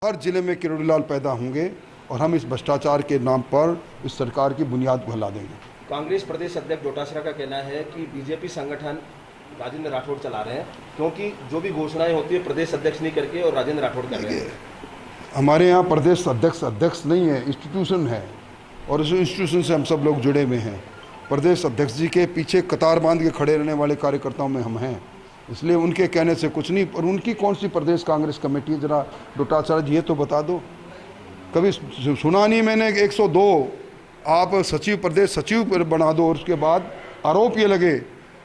हर जिले में किरोड़ीलाल पैदा होंगे और हम इस भ्रष्टाचार के नाम पर इस सरकार की बुनियाद को हिला देंगे। कांग्रेस प्रदेश अध्यक्ष डोटासरा का कहना है कि बीजेपी संगठन राजेंद्र राठौड़ चला रहे हैं, क्योंकि जो भी घोषणाएं होती है प्रदेश अध्यक्ष नहीं करके और राजेंद्र राठौड़ कर रहे हैं। हमारे यहाँ प्रदेश अध्यक्ष नहीं है, इंस्टीट्यूशन है और उस इंस्टीट्यूशन से हम सब लोग जुड़े हुए हैं। प्रदेश अध्यक्ष जी के पीछे कतार बांध के खड़े रहने वाले कार्यकर्ताओं में हम हैं, इसलिए उनके कहने से कुछ नहीं। और उनकी कौन सी प्रदेश कांग्रेस कमेटी है, जरा डोटासरा जी ये तो बता दो। कभी सुना नहीं मैंने 102 आप सचिव प्रदेश सचिव पर बना दो और उसके बाद आरोप ये लगे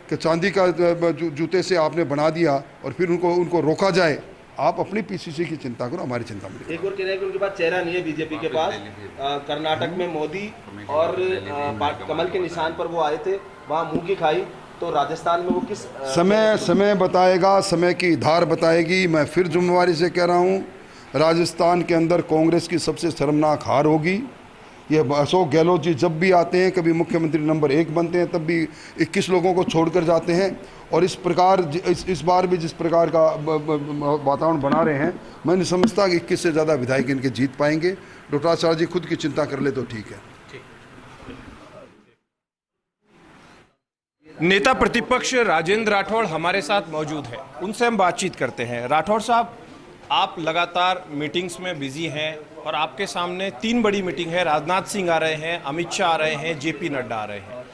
कि चांदी का जूते से आपने बना दिया और फिर उनको रोका जाए। आप अपनी पीसीसी की चिंता करो, हमारी चिंता में। एक और कह रहे हैं कि उनके पास चेहरा नहीं है बीजेपी के पास। कर्नाटक में मोदी और कमल के निशान पर वो आए थे, वहाँ मुंह की खाई, तो राजस्थान में वो किस समय बताएगा, समय की धार बताएगी। मैं फिर जिम्मेवारी से कह रहा हूँ, राजस्थान के अंदर कांग्रेस की सबसे शर्मनाक हार होगी। ये अशोक गहलोत जी जब भी आते हैं, कभी मुख्यमंत्री नंबर 1 बनते हैं, तब भी 21 लोगों को छोड़कर जाते हैं। और इस प्रकार इस बार भी जिस प्रकार का वातावरण बना रहे हैं, मैं नहीं समझता कि 21 से ज़्यादा विधायक इनके जीत पाएंगे। डोटासरा जी खुद की चिंता कर ले तो ठीक है। नेता प्रतिपक्ष राजेंद्र राठौड़ हमारे साथ मौजूद है, उनसे हम बातचीत करते हैं। राठौड़ साहब, आप लगातार मीटिंग्स में बिजी हैं और आपके सामने 3 बड़ी मीटिंग है। राजनाथ सिंह आ रहे हैं, अमित शाह आ रहे हैं, जेपी नड्डा आ रहे हैं।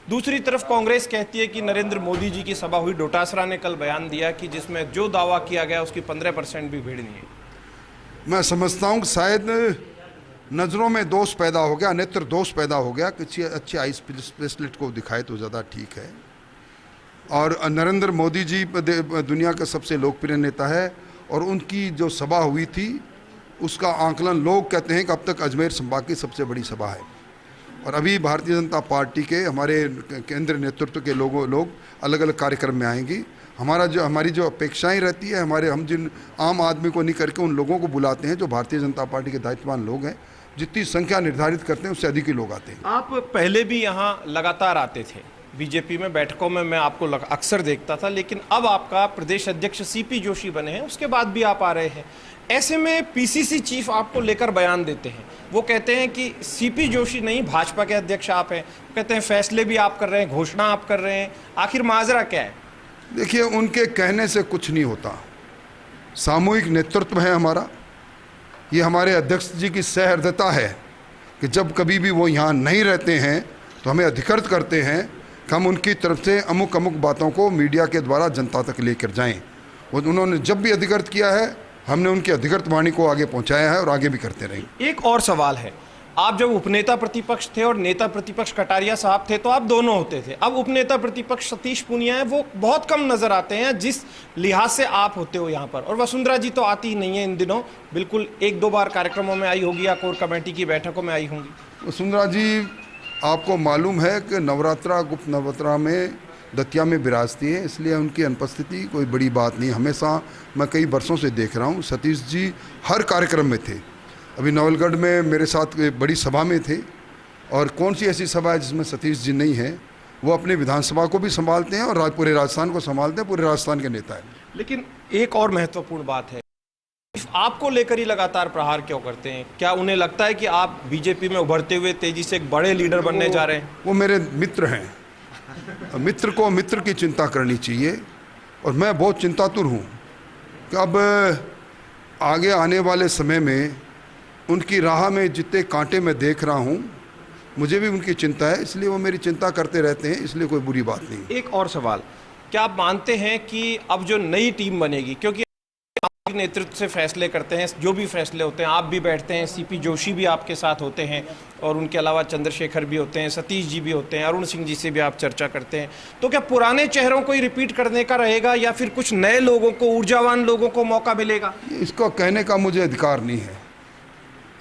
दूसरी तरफ कांग्रेस कहती है कि नरेंद्र मोदी जी की सभा हुई। डोटासरा ने कल बयान दिया कि जिसमें जो दावा किया गया उसकी 15% भी भीड़ नहीं है। मैं समझता हूँ कि शायद नज़रों में दोष पैदा हो गया, नेत्र दोष पैदा हो गया। किसी अच्छे आई स्पेशलिस्ट को दिखाए तो ज़्यादा ठीक है। और नरेंद्र मोदी जी दुनिया का सबसे लोकप्रिय नेता है और उनकी जो सभा हुई थी उसका आंकलन लोग कहते हैं कि अब तक अजमेर संभाग की सबसे बड़ी सभा है। और अभी भारतीय जनता पार्टी के हमारे केंद्रीय नेतृत्व के लोग अलग अलग कार्यक्रम में आएंगी। हमारी जो अपेक्षाएं रहती है, हम जिन आम आदमी को नहीं करके उन लोगों को बुलाते हैं जो भारतीय जनता पार्टी के दायित्ववान लोग हैं। जितनी संख्या निर्धारित करते हैं उससे अधिक ही लोग आते हैं। आप पहले भी यहाँ लगातार आते थे, बीजेपी में बैठकों में मैं आपको अक्सर देखता था, लेकिन अब आपका प्रदेश अध्यक्ष सीपी जोशी बने हैं, उसके बाद भी आप आ रहे हैं। ऐसे में पीसीसी चीफ आपको लेकर बयान देते हैं, वो कहते हैं कि सीपी जोशी नहीं, भाजपा के अध्यक्ष आप हैं। कहते हैं फैसले भी आप कर रहे हैं, घोषणा आप कर रहे हैं, आखिर माजरा क्या है? देखिए, उनके कहने से कुछ नहीं होता। सामूहिक नेतृत्व है हमारा। ये हमारे अध्यक्ष जी की सहृदयता है कि जब कभी भी वो यहाँ नहीं रहते हैं तो हमें अधिकृत करते हैं कि हम उनकी तरफ से अमुक बातों को मीडिया के द्वारा जनता तक लेकर जाएं। वो उन्होंने जब भी अधिकृत किया है, हमने उनकी अधिकृत वाणी को आगे पहुंचाया है और आगे भी करते रहेंगे। एक और सवाल है, आप जब उपनेता प्रतिपक्ष थे और नेता प्रतिपक्ष कटारिया साहब थे तो आप दोनों होते थे। अब उपनेता प्रतिपक्ष सतीश पूनिया है, वो बहुत कम नजर आते हैं जिस लिहाज से आप होते हो यहाँ पर। और वसुंधरा जी तो आती ही नहीं है इन दिनों, बिल्कुल 1-2 बार कार्यक्रमों में आई होगी या कोर कमेटी की बैठकों में आई होंगी। वसुंधरा जी, आपको मालूम है कि गुप्त नवरात्रा में दतिया में विराजती है, इसलिए उनकी अनुपस्थिति कोई बड़ी बात नहीं। हमेशा मैं कई वर्षों से देख रहा हूँ, सतीश जी हर कार्यक्रम में थे। अभी नवलगढ़ में मेरे साथ बड़ी सभा में थे। और कौन सी ऐसी सभा है जिसमें सतीश जी नहीं है? वो अपनी विधानसभा को भी संभालते हैं और पूरे राजस्थान को संभालते हैं, पूरे राजस्थान के नेता हैं। लेकिन एक और महत्वपूर्ण बात है, आपको लेकर ही लगातार प्रहार क्यों करते हैं? क्या उन्हें लगता है कि आप बीजेपी में उभरते हुए तेजी से एक बड़े लीडर बनने जा रहे हैं? वो मेरे मित्र हैं, मित्र को मित्र की चिंता करनी चाहिए। और मैं बहुत चिंतातुर हूँ कि अब आगे आने वाले समय में उनकी राह में जितने कांटे मैं देख रहा हूँ, मुझे भी उनकी चिंता है, इसलिए वो मेरी चिंता करते रहते हैं, इसलिए कोई बुरी बात नहीं। एक और सवाल, क्या आप मानते हैं कि अब जो नई टीम बनेगी, क्योंकि आप नेतृत्व से फैसले करते हैं, जो भी फैसले होते हैं आप भी बैठते हैं, सीपी जोशी भी आपके साथ होते हैं और उनके अलावा चंद्रशेखर भी होते हैं, सतीश जी भी होते हैं, अरुण सिंह जी से भी आप चर्चा करते हैं, तो क्या पुराने चेहरों को ही रिपीट करने का रहेगा या फिर कुछ नए लोगों को, ऊर्जावान लोगों को मौका मिलेगा? इसको कहने का मुझे अधिकार नहीं है।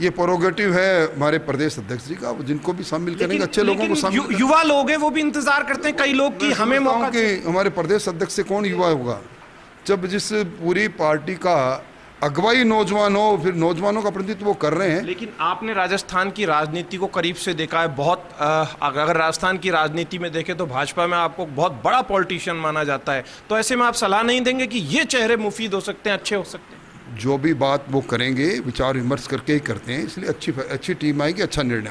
ये प्रोरोगेटिव है हमारे प्रदेश अध्यक्ष जी का, जिनको भी शामिल करेंगे, अच्छे लोगों को शामिल। युवा लोग हैं, वो भी इंतजार करते हैं कई लोग कि हमें मौका। हमारे प्रदेश अध्यक्ष से कौन युवा होगा जब जिस पूरी पार्टी का अगुवाई नौजवान हो, फिर नौजवानों का प्रतिनिधित्व वो कर रहे हैं। लेकिन आपने राजस्थान की राजनीति को करीब से देखा है, बहुत अगर राजस्थान की राजनीति में देखें तो भाजपा में आपको बहुत बड़ा पॉलिटिशियन माना जाता है, तो ऐसे में आप सलाह नहीं देंगे कि ये चेहरे मुफीद हो सकते हैं, अच्छे हो सकते हैं? जो भी बात वो करेंगे विचार विमर्श करके ही करते हैं, इसलिए अच्छी टीम आएगी, अच्छा निर्णय